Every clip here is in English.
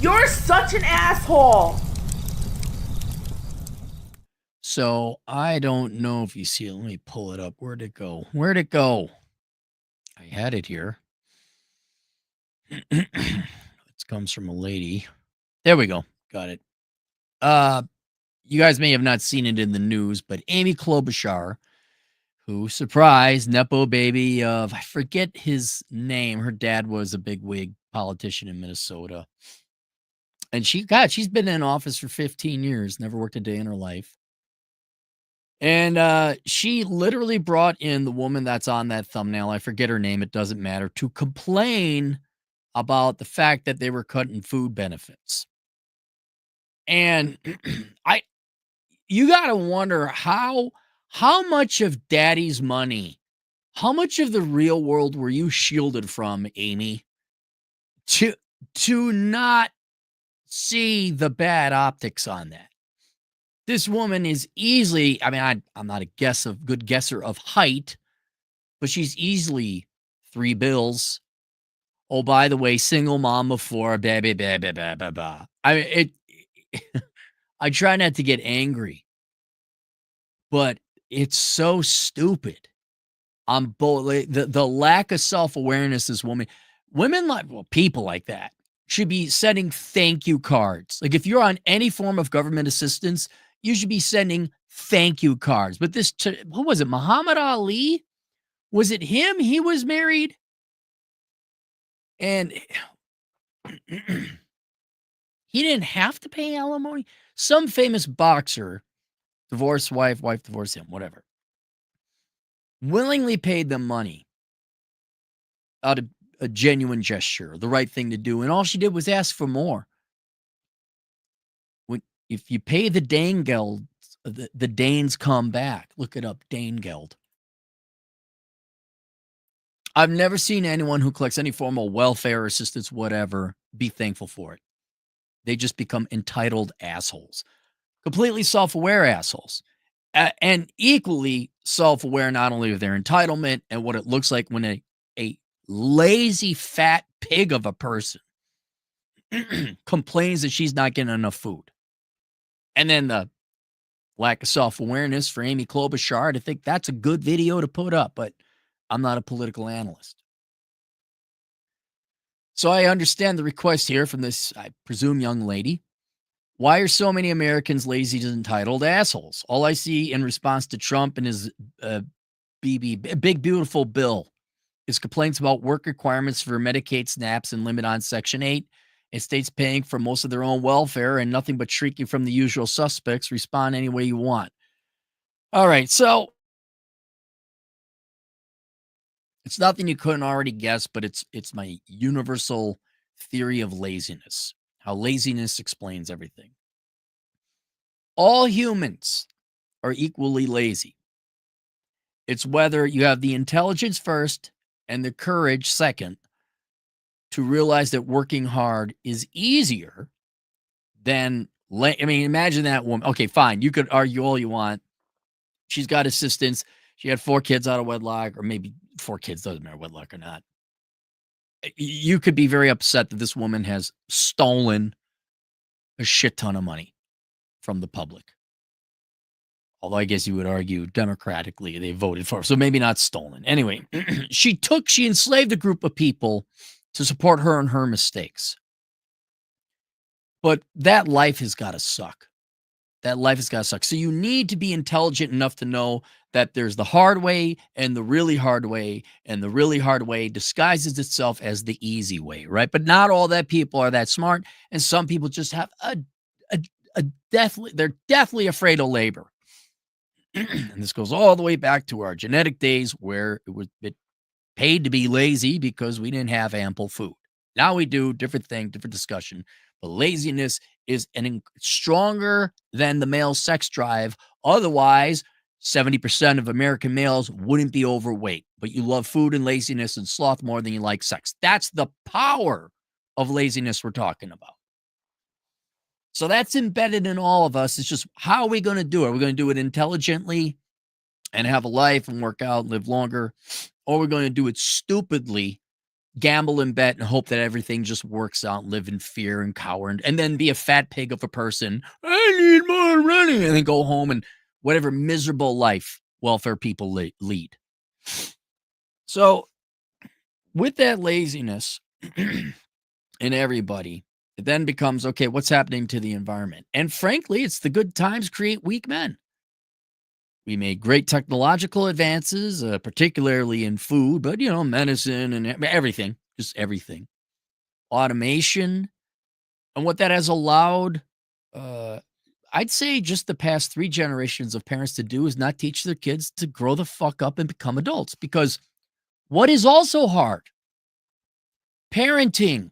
You're such an asshole. So I don't know if you see it. Let me pull it up. Where'd it go? Where'd it go? I had it here. It comes from a lady. There we go. Got it. You guys may have not seen it in the news, but Amy Klobuchar, who, surprise, Nepo baby of, I forget his name. Her dad was a bigwig politician in Minnesota. And she's been in office for 15 years, never worked a day in her life. And she literally brought in the woman that's on that thumbnail. I forget her name. It doesn't matter. To complain about the fact that they were cutting food benefits. And you got to wonder how much of daddy's money, how much of the real world were you shielded from, Amy, to not see the bad optics on that? This woman is easily, I mean, I'm not a good guesser of height, but she's easily 3 bills. Oh, by the way, single mom of 4, blah, blah, blah, blah, blah, blah, blah. I mean, I try not to get angry, but it's so stupid. On both the lack of self-awareness this women like, well, people like that should be sending thank you cards. Like if you're on any form of government assistance, you should be sending thank you cards. But who was it? Muhammad Ali? Was it him? He was married. And he didn't have to pay alimony. Some famous boxer, divorced wife divorced him, whatever, willingly paid them money out of a genuine gesture, the right thing to do. And all she did was ask for more. If you pay the Danegeld, the Danes come back. Look it up, Danegeld. I've never seen anyone who collects any form of welfare assistance, whatever, be thankful for it. They just become entitled assholes, completely self-aware assholes, and equally self-aware not only of their entitlement and what it looks like when a lazy fat pig of a person complains that she's not getting enough food. And then the lack of self-awareness for Amy Klobuchar to think that's a good video to put up, but I'm not a political analyst. So I understand the request here from this, I presume, young lady. Why are so many Americans lazy and entitled assholes? All I see in response to Trump and his big beautiful bill is complaints about work requirements for Medicaid, SNAPs, and limit on Section 8. And states paying for most of their own welfare and nothing but shrieking from the usual suspects. Respond any way you want. All right, so it's nothing you couldn't already guess, but it's my universal theory of laziness, how laziness explains everything. All humans are equally lazy. It's whether you have the intelligence first and the courage second to realize that working hard is easier than, I mean, imagine that woman. Okay, fine. You could argue all you want. She's got assistance. She had 4 kids out of wedlock, or maybe 4 kids, doesn't matter wedlock or not. You could be very upset that this woman has stolen a shit ton of money from the public. Although I guess you would argue democratically they voted for her, so maybe not stolen. Anyway, she enslaved a group of people to support her and her mistakes. But that life has got to suck. That life has got to suck. So you need to be intelligent enough to know that there's the hard way and the really hard way, and the really hard way disguises itself as the easy way, right? But not all that people are that smart, and some people just have they're deathly afraid of labor. And this goes all the way back to our genetic days where it paid to be lazy because we didn't have ample food. Now we do, different thing, different discussion. But laziness is stronger than the male sex drive. Otherwise, 70% of American males wouldn't be overweight. But you love food and laziness and sloth more than you like sex. That's the power of laziness we're talking about. So that's embedded in all of us. It's just, how are we going to do it? Are we going to do it intelligently and have a life and work out and live longer? Or we're going to do it stupidly gamble and bet and hope that everything just works out, live in fear and cower, and then be a fat pig of a person. I need more money, and then go home and whatever miserable life welfare people lead. So with that laziness in everybody, it then becomes, okay, what's happening to the environment? And frankly, it's the good times create weak men. We made great technological advances, particularly in food, but, medicine and everything, just everything. Automation. And what that has allowed, I'd say just the past 3 generations of parents to do is not teach their kids to grow the fuck up and become adults. Because what is also hard? Parenting.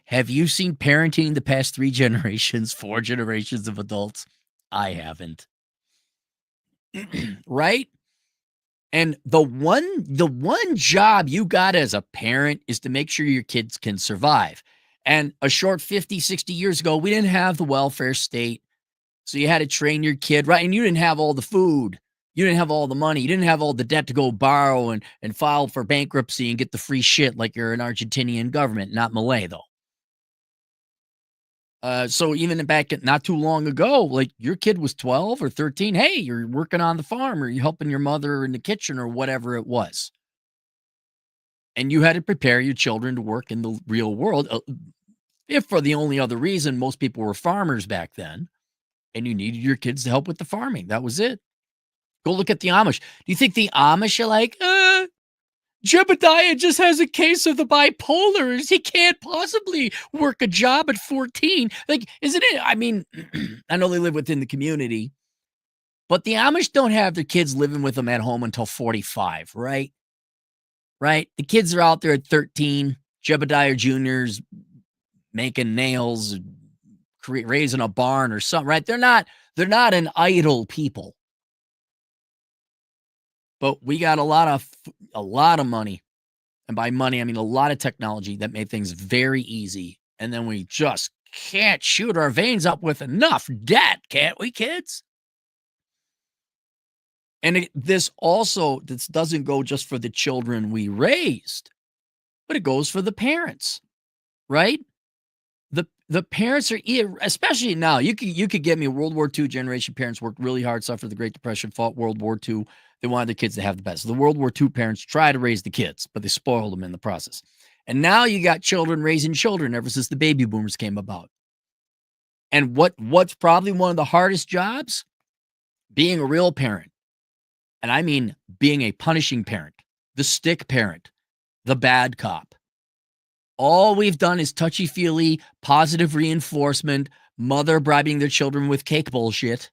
Have you seen parenting the past 3 generations, 4 generations of adults? I haven't. Right? And the one job you got as a parent is to make sure your kids can survive. And a short 50, 60 years ago, we didn't have the welfare state. So you had to train your kid, right? And you didn't have all the food. You didn't have all the money. You didn't have all the debt to go borrow and file for bankruptcy and get the free shit like you're an Argentinian government, not Malay, though. So even back not too long ago, like your kid was 12 or 13. Hey, you're working on the farm or you're helping your mother in the kitchen or whatever it was. And you had to prepare your children to work in the real world. If for the only other reason most people were farmers back then and you needed your kids to help with the farming. That was it. Go look at the Amish. Do you think the Amish are like, Jebediah just has a case of the bipolars. He can't possibly work a job at 14. Like, isn't it? I mean, I know they live within the community, but the Amish don't have their kids living with them at home until 45, right? Right? The kids are out there at 13. Jebediah Jr.'s making nails, raising a barn or something, right? They're not an idle people. But we got a lot of money. And by money, I mean a lot of technology that made things very easy. And then we just can't shoot our veins up with enough debt, can't we, kids? And this doesn't go just for the children we raised, but it goes for the parents, right? The parents are, especially now, you could get me World War II generation parents worked really hard, suffered the Great Depression, fought World War II. They wanted their kids to have the best. The World War II parents try to raise the kids, but they spoiled them in the process. And now you got children raising children ever since the baby boomers came about. And what's probably one of the hardest jobs? Being a real parent. And I mean being a punishing parent, the stick parent, the bad cop. All we've done is touchy-feely, positive reinforcement, mother bribing their children with cake bullshit.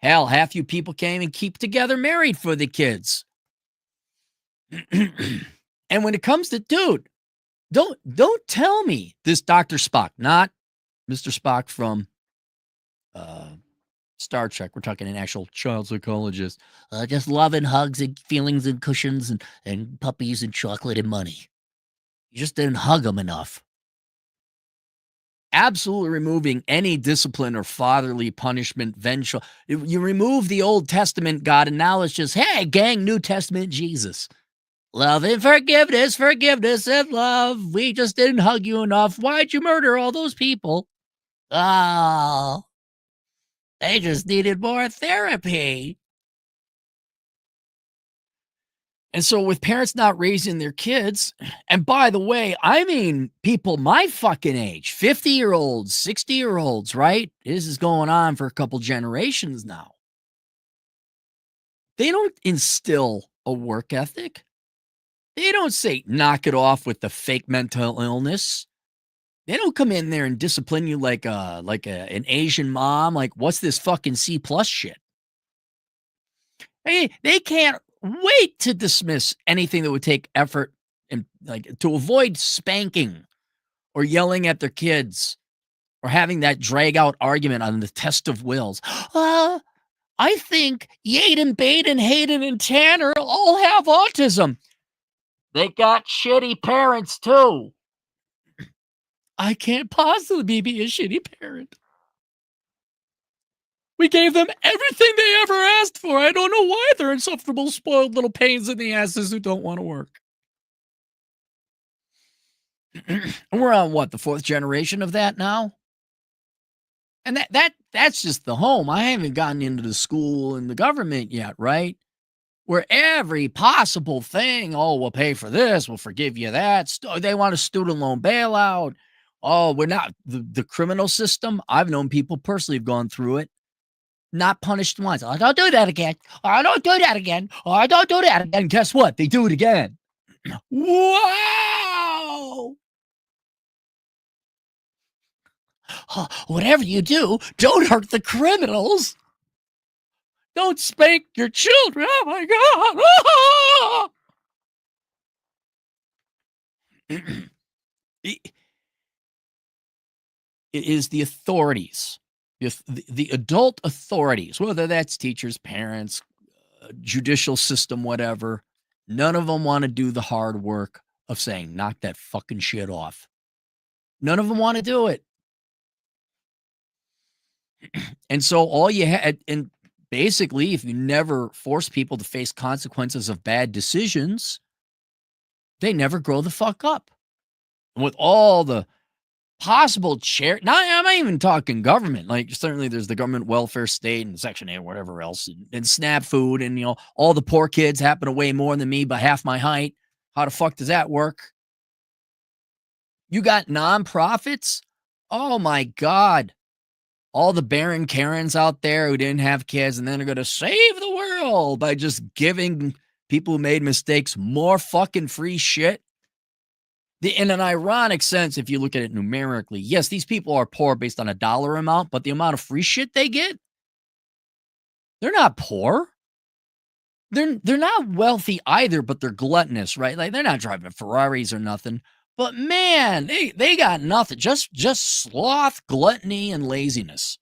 Hell, half you people can't even keep together married for the kids. And when it comes to, dude, don't tell me this Dr. Spock, not Mr. Spock from Star Trek. We're talking an actual child psychologist. Just love and hugs and feelings and cushions and puppies and chocolate and money. You just didn't hug them enough. Absolutely removing any discipline or fatherly punishment, vengeful. You remove the Old Testament God, and now it's just, hey, gang, New Testament Jesus. Love and forgiveness and love. We just didn't hug you enough. Why'd you murder all those people? Oh, they just needed more therapy. And so with parents not raising their kids, and by the way, I mean people my fucking age, 50-year-olds, 60-year-olds, right? This is going on for a couple generations now. They don't instill a work ethic. They don't say knock it off with the fake mental illness. They don't come in there and discipline you like an Asian mom. Like, what's this fucking C+ shit? They can't wait to dismiss anything that would take effort and like to avoid spanking or yelling at their kids or having that drag out argument on the test of wills. I think Yaden, Baden, Hayden, and Tanner all have autism. They got shitty parents too. I can't possibly be a shitty parent. We gave them everything they ever asked for. I don't know why they're insufferable, spoiled little pains in the asses who don't want to work. We're on what, the fourth generation of that now? And that's just the home. I haven't gotten into the school and the government yet, right? Where every possible thing, oh, we'll pay for this, we'll forgive you that. They want a student loan bailout. Oh, we're not the criminal system. I've known people personally have gone through it, not punished once. Oh, don't do that again. Oh, don't do that again. Oh, don't do that again. Guess what? They do it again. Wow. Oh, whatever you do, don't hurt the criminals. Don't spank your children. Oh my God. It is the authorities, the adult authorities, whether that's teachers, parents, judicial system, whatever. None of them want to do the hard work of saying, knock that fucking shit off. None of them want to do it. And so all you had, and basically, if you never force people to face consequences of bad decisions, they never grow the fuck up. And with all the possible now I'm not even talking government. Like, certainly there's the government welfare state and Section 8 or whatever else, and SNAP food, and all the poor kids happen to weigh more than me by half my height. How the fuck does that work? You got nonprofits? Oh my God. All the barren Karens out there who didn't have kids, and then are going to save the world by just giving people who made mistakes more fucking free shit. In an ironic sense, if you look at it numerically, yes, these people are poor based on a dollar amount, but the amount of free shit they get, they're not poor. They're not wealthy either, but they're gluttonous, right? Like, they're not driving Ferraris or nothing. But man, they got nothing. Just sloth, gluttony, and laziness.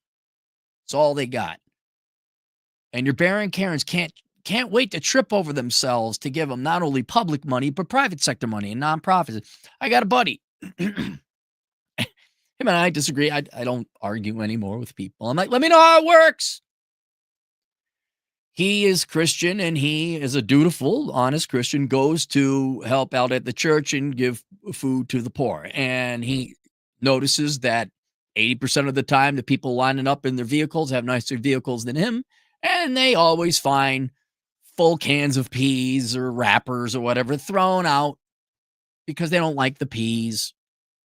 That's all they got. And your Baron Karens can't wait to trip over themselves to give them not only public money, but private sector money and nonprofits. I got a buddy. Him and I disagree. I don't argue anymore with people. I'm like, let me know how it works. He is Christian, and he is a dutiful, honest Christian, goes to help out at the church and give food to the poor. And he notices that 80% of the time, the people lining up in their vehicles have nicer vehicles than him. And they always find full cans of peas or wrappers or whatever thrown out because they don't like the peas.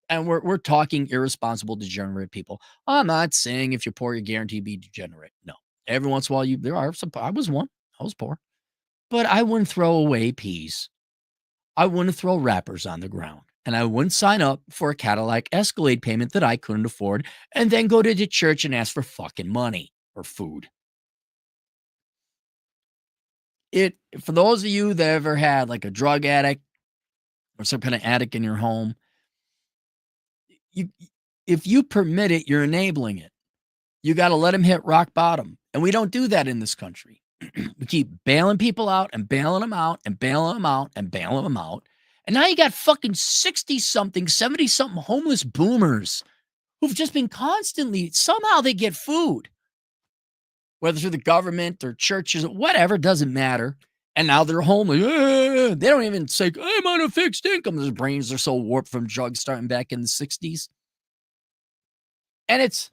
And we're talking irresponsible, degenerate people. I'm not saying if you're poor, you're guaranteed to be degenerate. No. Every once in a while, there are some. I was one. I was poor. But I wouldn't throw away peas. I wouldn't throw wrappers on the ground. And I wouldn't sign up for a Cadillac Escalade payment that I couldn't afford and then go to the church and ask for fucking money or food. For those of you that ever had like a drug addict or some kind of addict in your home, if you permit it, you're enabling it. You got to let them hit rock bottom. And we don't do that in this country. We keep bailing people out and bailing them out and bailing them out and bailing them out. And now you got fucking 60-something, 70-something homeless boomers who've just been constantly, somehow they get food. Whether through the government or churches, whatever, doesn't matter. And now they're homeless. They don't even say, I'm on a fixed income. Their brains are so warped from drugs starting back in the 60s. And it's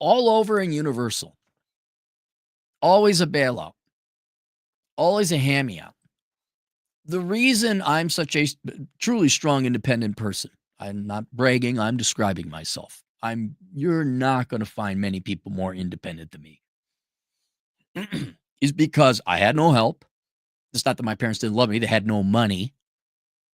all over and universal. Always a bailout. Always a hand-me-out. The reason I'm such a truly strong, independent person, I'm not bragging, I'm describing myself. You're not going to find many people more independent than me. Is because I had no help. It's not that my parents didn't love me. They had no money.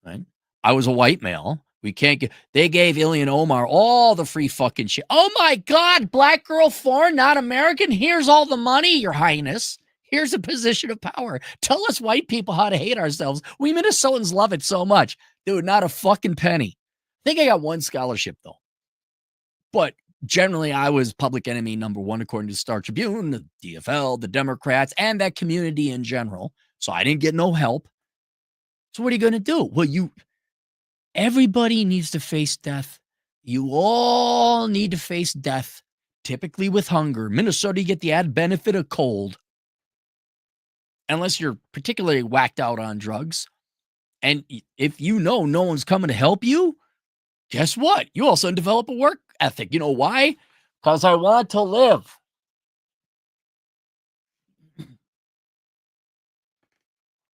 Right? I was a white male. They gave Ilya and Omar all the free fucking shit. Oh my God, black girl, foreign, not American. Here's all the money, Your Highness. Here's a position of power. Tell us white people how to hate ourselves. We Minnesotans love it so much. Dude, not a fucking penny. I think I got one scholarship though. But generally, I was public enemy number one, according to the Star Tribune, the DFL, the Democrats, and that community in general. So I didn't get no help. So what are you going to do? Well, everybody needs to face death. You all need to face death, typically with hunger. Minnesota, you get the added benefit of cold. Unless you're particularly whacked out on drugs. And if you know no one's coming to help you, guess what? You also develop a work ethic. You know why? Because I want to live.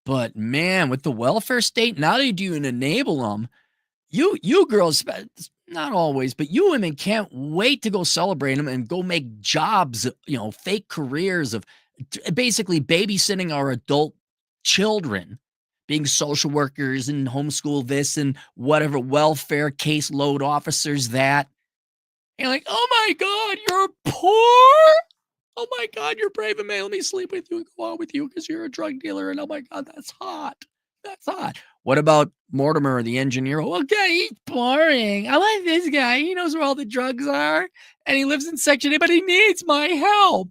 But man, with the welfare state, not only do you enable them, you girls, not always, but you women can't wait to go celebrate them and go make jobs, fake careers of basically babysitting our adult children, being social workers and homeschool this and whatever, welfare caseload officers that. And like, oh my God, you're poor. Oh my God, you're brave and man. Let me sleep with you and go out with you because you're a drug dealer. And oh my God, that's hot. That's hot. What about Mortimer, the engineer? Okay, he's boring. I like this guy. He knows where all the drugs are and he lives in Section 8, but he needs my help.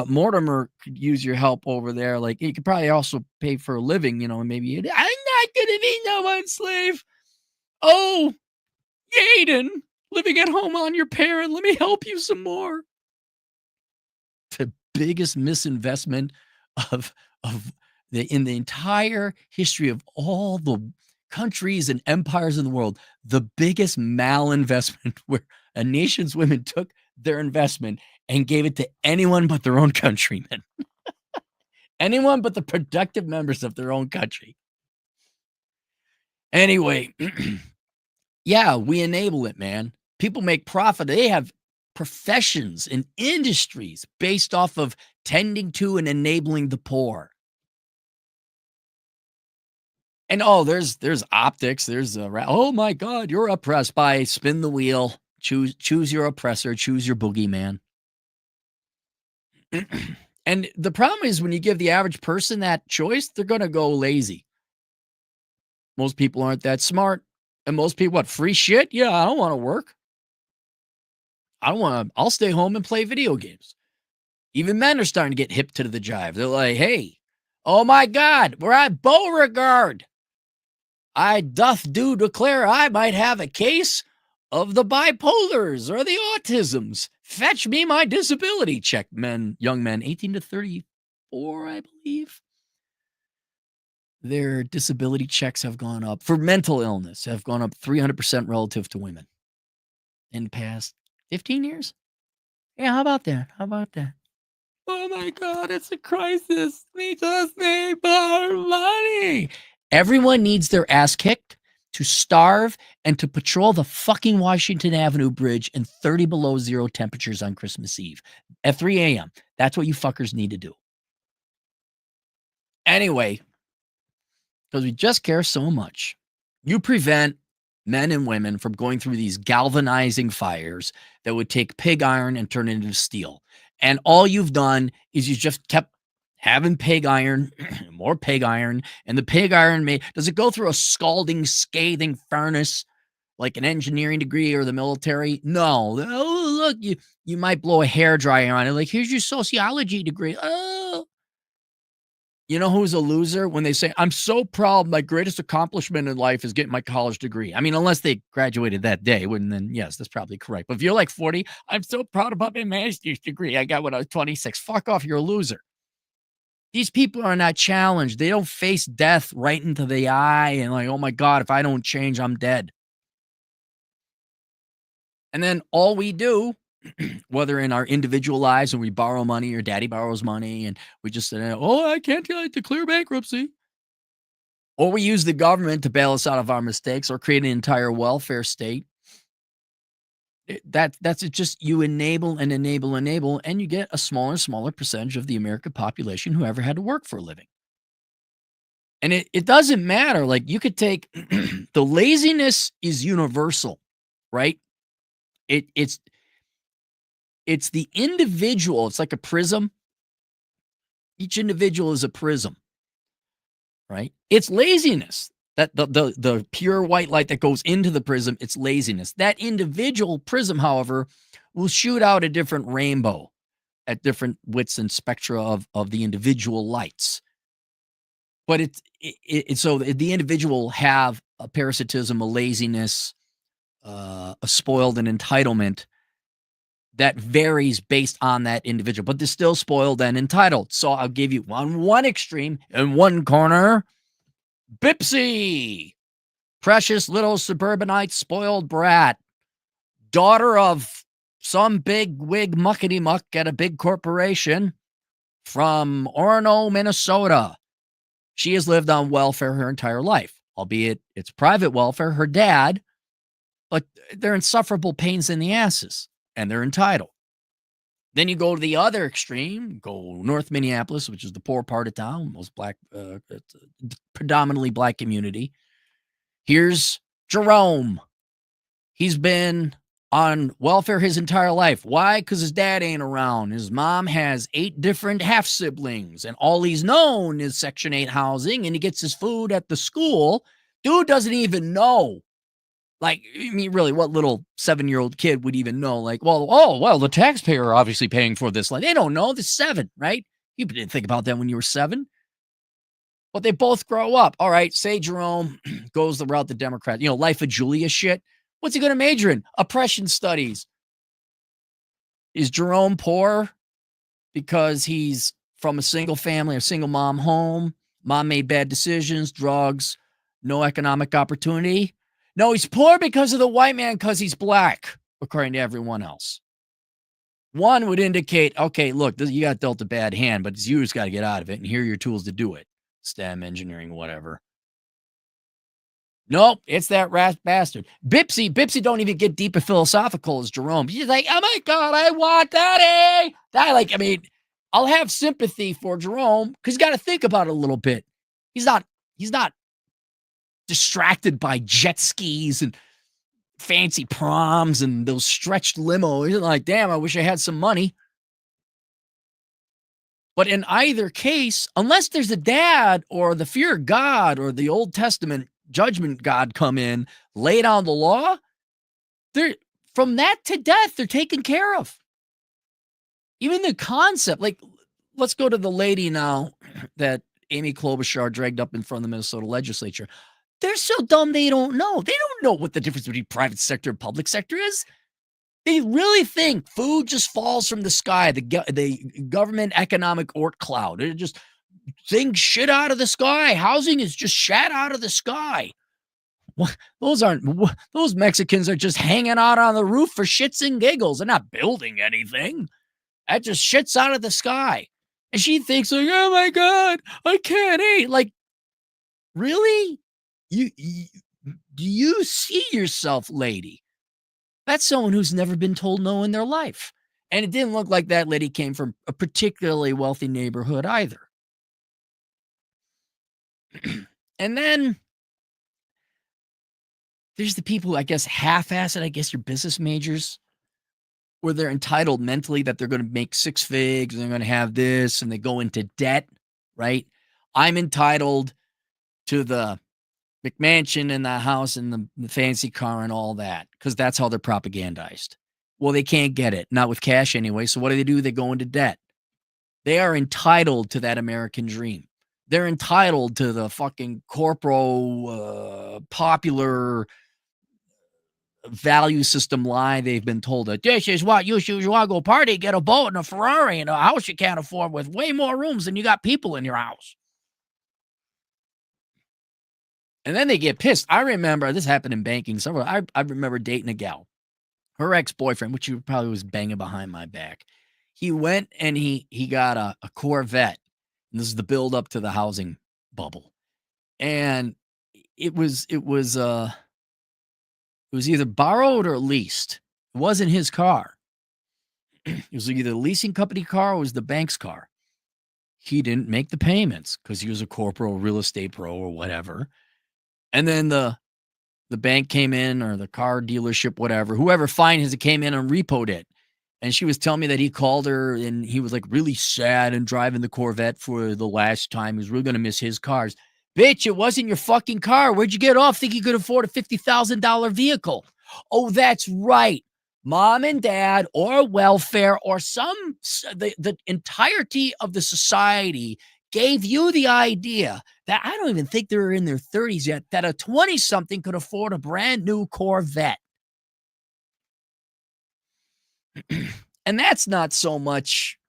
Mortimer could use your help over there. Like, he could probably also pay for a living, and maybe I'm not going to be no one's slave. Oh, Yaden, living at home on your parent. Let me help you some more. The biggest misinvestment in the entire history of all the countries and empires in the world, the biggest malinvestment where a nation's women took their investment and gave it to anyone but their own countrymen. Anyone but the productive members of their own country. Anyway, yeah, we enable it, man. People make profit. They have professions and industries based off of tending to and enabling the poor. And there's optics. There's oh my God, you're oppressed by spin the wheel. Choose your oppressor. Choose your boogeyman. And the problem is when you give the average person that choice, they're going to go lazy. Most people aren't that smart. And most people, what, free shit? Yeah, I don't want to work. I'll stay home and play video games. Even men are starting to get hip to the jive. They're like, hey, oh my God, we're at Beauregard. I do declare I might have a case of the bipolars or the autisms. Fetch me my disability check, young men, 18 to 34, I believe. Their disability checks have gone up for mental illness, have gone up 300% relative to women in the past 15 years. Yeah, how about that? Oh my God, it's a crisis. We just need more money. Everyone needs their ass kicked to starve and to patrol the fucking Washington Avenue Bridge in 30 below zero temperatures on Christmas Eve at 3 a.m. That's what you fuckers need to do. Anyway, because we just care so much, you prevent men and women from going through these galvanizing fires that would take pig iron and turn it into steel. And all you've done is you just kept having pig iron, more pig iron, and the pig iron does it go through a scalding, scathing furnace like an engineering degree or the military? No. Oh, look, you might blow a hairdryer on it. Like, here's your sociology degree. Oh. You know who's a loser? When they say, I'm so proud, my greatest accomplishment in life is getting my college degree. I mean, unless they graduated that day, then yes, that's probably correct. But if you're like 40, I'm so proud about my master's degree I got when I was 26. Fuck off, you're a loser. These people are not challenged. They don't face death right into the eye and like, oh my God, if I don't change, I'm dead. And then all we do, whether in our individual lives when we borrow money or daddy borrows money and we just say, oh, I can't declare bankruptcy. Or we use the government to bail us out of our mistakes or create an entire welfare state. That's it. Just you enable, and you get a smaller and smaller percentage of the American population who ever had to work for a living. And it doesn't matter. Like, you could take the laziness is universal, right? It's the individual. It's like a prism. Each individual is a prism, right? It's laziness. That the pure white light that goes into the prism, it's laziness. That individual prism, however, will shoot out a different rainbow at different widths and spectra of the individual lights. But so the individual have a parasitism, a laziness, a spoiled and entitlement that varies based on that individual, but they're still spoiled and entitled. So I'll give you one extreme in one corner. Bipsy, precious little suburbanite spoiled brat, daughter of some big wig muckety muck at a big corporation from Orono, Minnesota. She has lived on welfare her entire life, albeit it's private welfare, her dad, but they're insufferable pains in the asses, and they're entitled. Then you go to the other extreme, go North Minneapolis, which is the poor part of town, most black, predominantly black community. Here's Jerome. He's been on welfare his entire life. Why? Because his dad ain't around. His mom has 8 different half siblings, and all he's known is Section 8 housing, and he gets his food at the school. Dude doesn't even know. Like, I mean, really, what little 7-year-old kid would even know? Like, well, the taxpayer are obviously paying for this. Like, they don't know. They're 7, right? You didn't think about that when you were 7. But they both grow up. All right, say Jerome goes the route the Democrat, Life of Julia shit. What's he going to major in? Oppression studies. Is Jerome poor because he's from a single family or single mom home? Mom made bad decisions, drugs, no economic opportunity. No, he's poor because of the white man because he's black, according to everyone else. One would indicate, okay, look, you got dealt a bad hand, but you just got to get out of it, and here are your tools to do it. STEM, engineering, whatever. Nope, it's that rat bastard. Bipsy don't even get deep and philosophical as Jerome. She's like, oh my God, I want daddy. I'll have sympathy for Jerome because he's got to think about it a little bit. He's not distracted by jet skis and fancy proms and those stretched limos. He's like, damn, I wish I had some money. But in either case, unless there's a dad or the fear of God or the Old Testament judgment God come in, lay down the law, they're from that to death, they're taken care of. Even the concept, like, let's go to the lady now that Amy Klobuchar dragged up in front of the Minnesota legislature. They're so dumb they don't know. They don't know what the difference between private sector and public sector is. They really think food just falls from the sky, the government economic orc cloud. It just things shit out of the sky. Housing is just shat out of the sky. Those Mexicans are just hanging out on the roof for shits and giggles. They're not building anything. That just shits out of the sky. And she thinks, like, oh my God, I can't eat. Like, really? Do you see yourself, lady? That's someone who's never been told no in their life. And it didn't look like that lady came from a particularly wealthy neighborhood either. And then there's the people who, I guess, half-ass it, I guess your business majors, where they're entitled mentally that they're going to make 6 figs and they're going to have this and they go into debt, right? I'm entitled to the McMansion and the house and the fancy car and all that because that's how they're propagandized. Well, they can't get it, not with cash anyway. So what do? They go into debt. They are entitled to that American dream. They're entitled to the fucking popular value system lie they've been told that this is what you should. You want to go party, get a boat and a Ferrari and a house you can't afford with way more rooms than you got people in your house. And then they get pissed. I remember this happened in banking. I remember dating a gal. Her ex-boyfriend, which he probably was banging behind my back. He went and he got a Corvette. And this is the build up to the housing bubble. And it was either borrowed or leased. It wasn't his car. It was either the leasing company car or it was the bank's car. He didn't make the payments because he was a corporal real estate pro or whatever. And then the bank came in or the car dealership, whatever, whoever finance it came in and repoed it. And she was telling me that he called her and he was like really sad and driving the Corvette for the last time. He was really going to miss his cars. Bitch, it wasn't your fucking car. Where'd you get off? Think you could afford a $50,000 vehicle? Oh, that's right. Mom and dad or welfare or the entirety of the society gave you the idea that I don't even think they were in their 30s yet, that a 20-something could afford a brand new Corvette. And that's not so much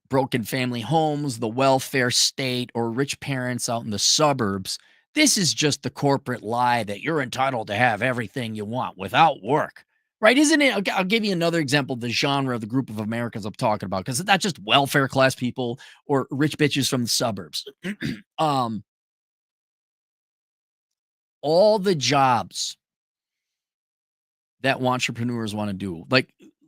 broken family homes, the welfare state, or rich parents out in the suburbs. This is just the corporate lie that you're entitled to have everything you want without work, right? Isn't it? I'll give you another example of the genre of the group of Americans I'm talking about, because it's not just welfare class people or rich bitches from the suburbs. All the jobs that entrepreneurs want to do,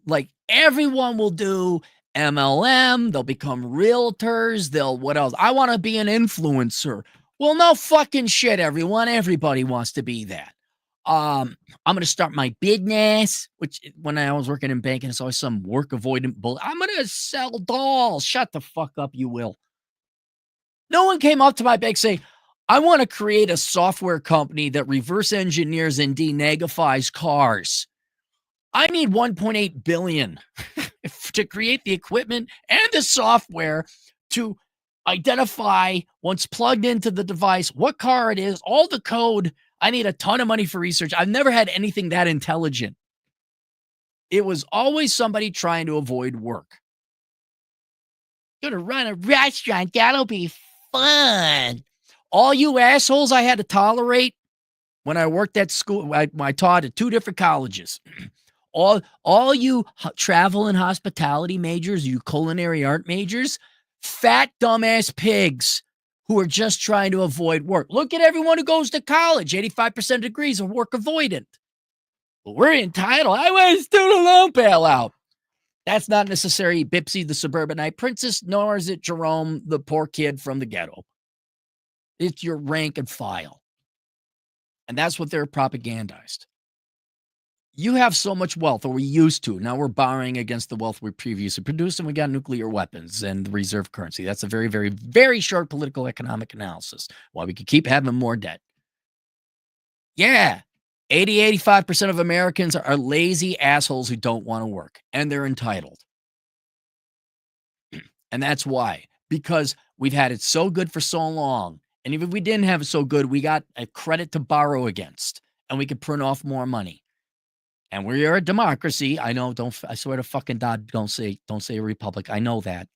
like everyone will do MLM, they'll become realtors, they'll what else? I want to be an influencer. Well, no fucking shit, everyone. Everybody wants to be that. I'm going to start my business, which when I was working in banking, it's always some work avoidant bull. I'm going to sell dolls. Shut the fuck up, you will. No one came up to my bank saying, I want to create a software company that reverse engineers and denagifies cars. I need 1.8 billion to create the equipment and the software to identify, once plugged into the device, what car it is, all the code. I need a ton of money for research. I've never had anything that intelligent. It was always somebody trying to avoid work. Gonna run a restaurant. That'll be fun. All you assholes I had to tolerate when I worked at school, I taught at 2 different colleges. All you travel and hospitality majors, you culinary art majors, fat dumbass pigs who are just trying to avoid work. Look at everyone who goes to college. 85% of degrees are work avoidant. Well, we're entitled. I want a student loan bailout. That's not necessarily Bipsy, the suburbanite princess, nor is it Jerome, the poor kid from the ghetto. It's your rank and file. And that's what they're propagandized. You have so much wealth, or we used to. Now we're borrowing against the wealth we previously produced, and we got nuclear weapons and reserve currency. That's a very, very, very short political economic analysis. Why we could keep having more debt. Yeah, 85% of Americans are lazy assholes who don't want to work, and they're entitled. And that's why. Because we've had it so good for so long. And even if we didn't have it so good, we got a credit to borrow against, and we could print off more money. And we are a democracy. I know, I swear to fucking God, don't say a republic. I know that.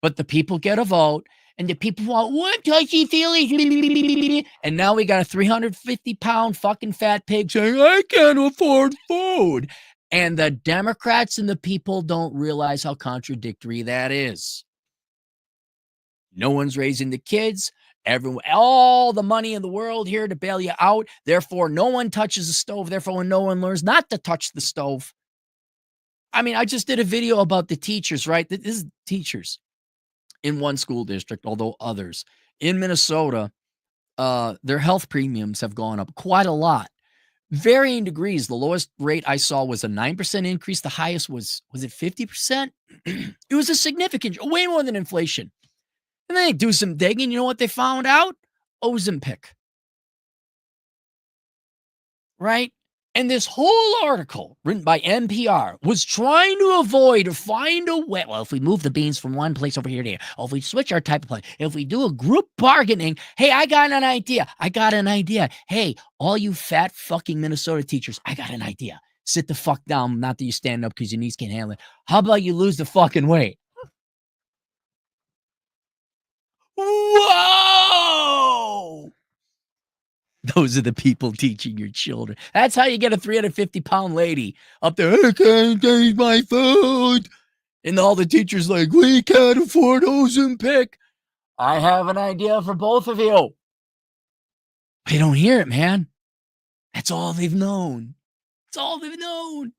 But the people get a vote, and the people want one touchy-feely. And now we got a 350-pound fucking fat pig saying, I can't afford food. And the Democrats and the people don't realize how contradictory that is. No one's raising the kids. Everyone, all the money in the world here to bail you out. Therefore, no one touches the stove. Therefore, no one learns not to touch the stove. I mean, I just did a video about the teachers, right? This is teachers in one school district, although others. In Minnesota, their health premiums have gone up quite a lot. Varying degrees. The lowest rate I saw was a 9% increase. The highest was it 50%? It was a significant, way more than inflation. And then they do some digging. You know what they found out? Ozempic. Right? And this whole article written by NPR was trying to avoid or find a way. Well, if we move the beans from one place over here to here, or if we switch our type of play, if we do a group bargaining, hey, I got an idea. Hey, all you fat fucking Minnesota teachers, I got an idea. Sit the fuck down. Not that you stand up because your knees can't handle it. How about you lose the fucking weight? Whoa! Those are the people teaching your children. That's how you get a 350-pound lady up there. I can't eat my food. And all the teachers like, we can't afford Ozempic. I have an idea for both of you. They don't hear it, man. That's all they've known. That's all they've known.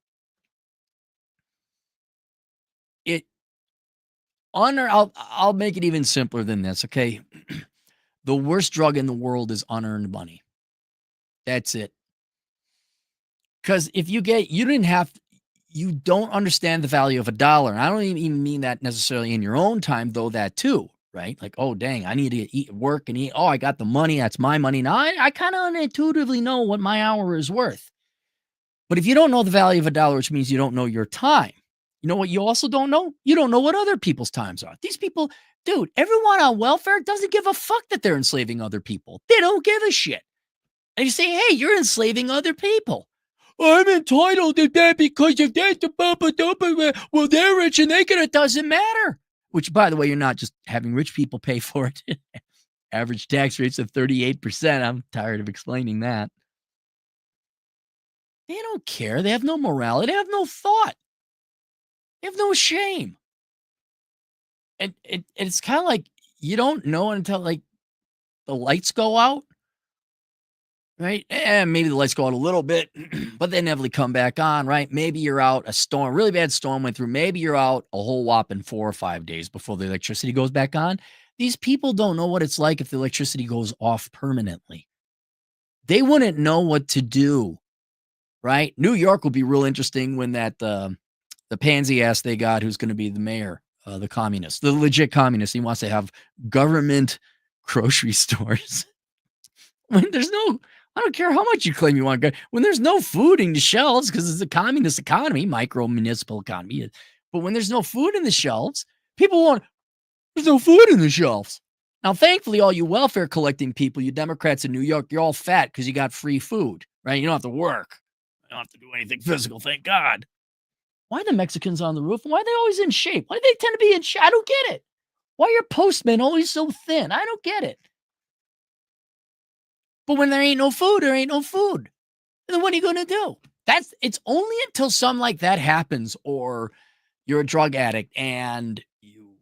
I'll make it even simpler than this, okay? The worst drug in the world is unearned money. That's it. Because if you don't understand the value of a dollar. And I don't even mean that necessarily in your own time, though that too, right? Like, oh, dang, I need to work and eat. Oh, I got the money. That's my money. Now, I kind of intuitively know what my hour is worth. But if you don't know the value of a dollar, which means you don't know your time, you know what you also don't know? You don't know what other people's times are. These people, dude, everyone on welfare doesn't give a fuck that they're enslaving other people. They don't give a shit. And you say, hey, you're enslaving other people. I'm entitled to that because if that's well, they're rich and they get it. Doesn't matter. Which, by the way, you're not just having rich people pay for it. Average tax rates of 38%. I'm tired of explaining that. They don't care. They have no morality. They have no thought. They have no shame. And it's kind of like you don't know until like the lights go out, right? And maybe the lights go out a little bit, but they inevitably come back on, right? Maybe you're out, a storm, really bad storm went through. Maybe you're out a whole whopping 4 or 5 days before the electricity goes back on. These people don't know what it's like if the electricity goes off permanently. They wouldn't know what to do, right? New York will be real interesting when that the pansy ass they got who's going to be the mayor, the communist, the legit communist. He wants to have government grocery stores. When there's no, I don't care how much you claim you want to go, when there's no food in the shelves, because it's a communist economy, micro municipal economy. But when there's no food in the shelves, people want, there's no food in the shelves. Now, thankfully, all you welfare collecting people, you Democrats in New York, you're all fat because you got free food, right? You don't have to work. You don't have to do anything physical, thank God. Why are the Mexicans on the roof? Why are they always in shape? Why do they tend to be in shape? I don't get it. Why are your postmen always so thin? I don't get it. But when there ain't no food, there ain't no food. And then what are you going to do? It's only until something like that happens, or you're a drug addict and you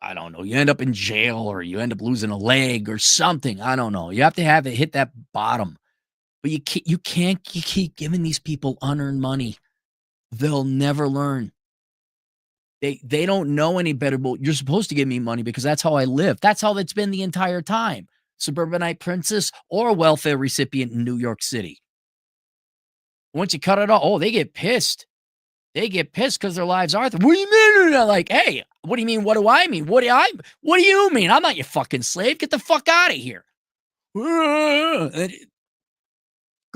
I don't know, you end up in jail or you end up losing a leg or something. I don't know. You have to have it hit that bottom. But you can't keep giving these people unearned money. They'll never learn. They don't know any better. Well, you're supposed to give me money because that's how I live. That's how it's been the entire time. Suburbanite princess or a welfare recipient in New York City. Once you cut it off, oh, they get pissed. They get pissed because their lives are. What do you mean? They're like, hey, what do you mean? What do I mean? What do you mean? I'm not your fucking slave. Get the fuck out of here. Go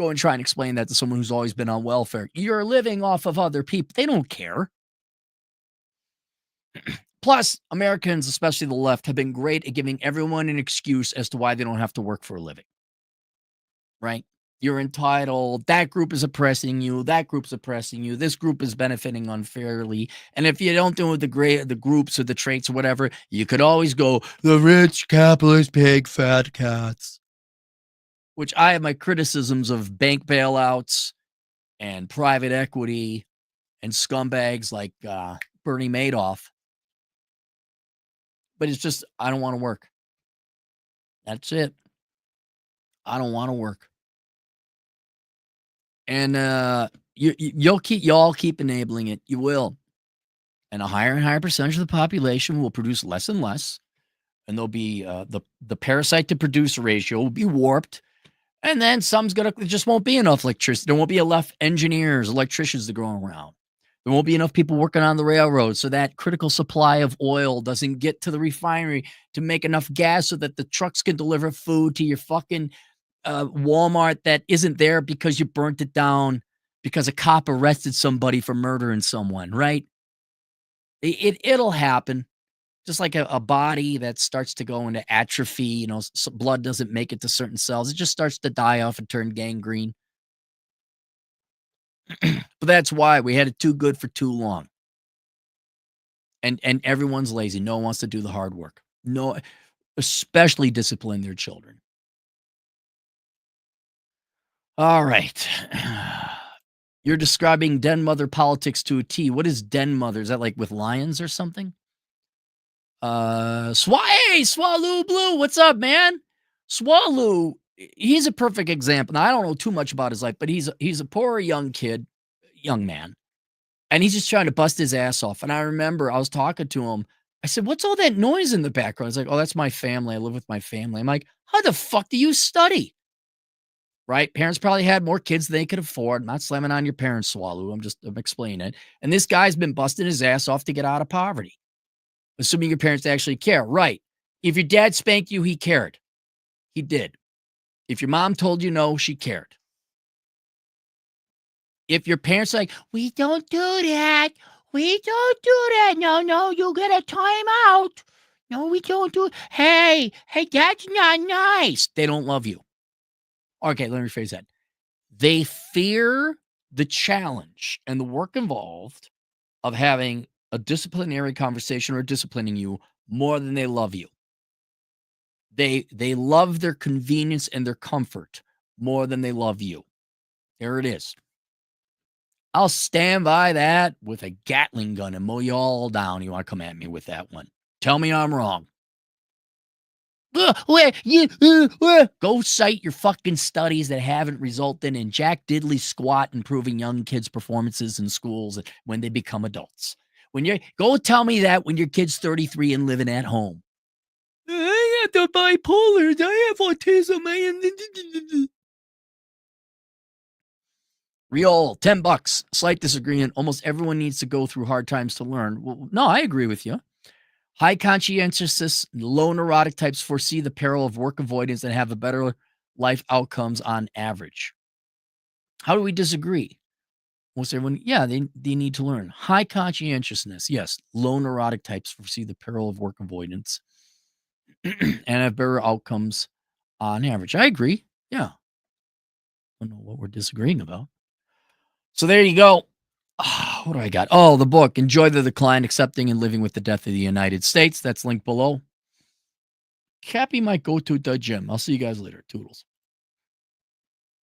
and try and explain that to someone who's always been on welfare. You're living off of other people. They don't care. Plus, Americans, especially the left, have been great at giving everyone an excuse as to why they don't have to work for a living. Right? You're entitled. That group is oppressing you. That group's oppressing you. This group is benefiting unfairly. And if you don't do the groups or the traits or whatever, you could always go, the rich capitalist pig fat cats. Which I have my criticisms of bank bailouts and private equity and scumbags like Bernie Madoff. But it's just, I don't want to work. That's it. I don't want to work. And y'all keep enabling it. You will. And a higher and higher percentage of the population will produce less and less. And there'll be the parasite to producer ratio will be warped. And then there just won't be enough electricity. There won't be enough engineers, electricians to go around. There won't be enough people working on the railroad, so that critical supply of oil doesn't get to the refinery to make enough gas so that the trucks can deliver food to your fucking Walmart that isn't there because you burnt it down because a cop arrested somebody for murdering someone, right? It'll happen. Just like a body that starts to go into atrophy, blood doesn't make it to certain cells. It just starts to die off and turn gangrene. But that's why we had it too good for too long. And everyone's lazy. No one wants to do the hard work. No, especially discipline their children. All right. You're describing den mother politics to a T. What is den mother? Is that like with lions or something? Hey, Swallow Blue, what's up, man? Swallow, he's a perfect example. Now, I don't know too much about his life, but he's a poor young man, and he's just trying to bust his ass off. And I remember I was talking to him. I said, "What's all that noise in the background?" He's like, "Oh, that's my family. I live with my family." I'm like, "How the fuck do you study?" Right? Parents probably had more kids than they could afford. I'm not slamming on your parents, Swallow. I'm explaining it. And this guy's been busting his ass off to get out of poverty. Assuming your parents actually care. Right. If your dad spanked you, he cared. He did. If your mom told you no, she cared. If your parents are like, we don't do that. We don't do that. No, you get a timeout. No, we don't do it. Hey, that's not nice. They don't love you. Okay, let me rephrase that. They fear the challenge and the work involved of having a disciplinary conversation or disciplining you more than they love you. They love their convenience and their comfort more than they love you. There it is. I'll stand by that with a Gatling gun and mow you all down. You want to come at me with that one? Tell me I'm wrong. Go cite your fucking studies that haven't resulted in jack diddly squat improving young kids' performances in schools when they become adults. Go tell me that when your kid's 33 and living at home. I have the bipolar. I have autism. Real $10. Slight disagreement. Almost everyone needs to go through hard times to learn. Well, no, I agree with you. High conscientiousness, low neurotic types foresee the peril of work avoidance and have a better life outcomes on average. How do we disagree? Most everyone, yeah, they need to learn. High conscientiousness, yes. Low neurotic types foresee the peril of work avoidance and have better outcomes on average. I agree. Yeah. I don't know what we're disagreeing about. So there you go. What do I got? Oh, the book, Enjoy the Decline, Accepting and Living with the Death of the United States. That's linked below. Cappy might go to the gym. I'll see you guys later. Toodles.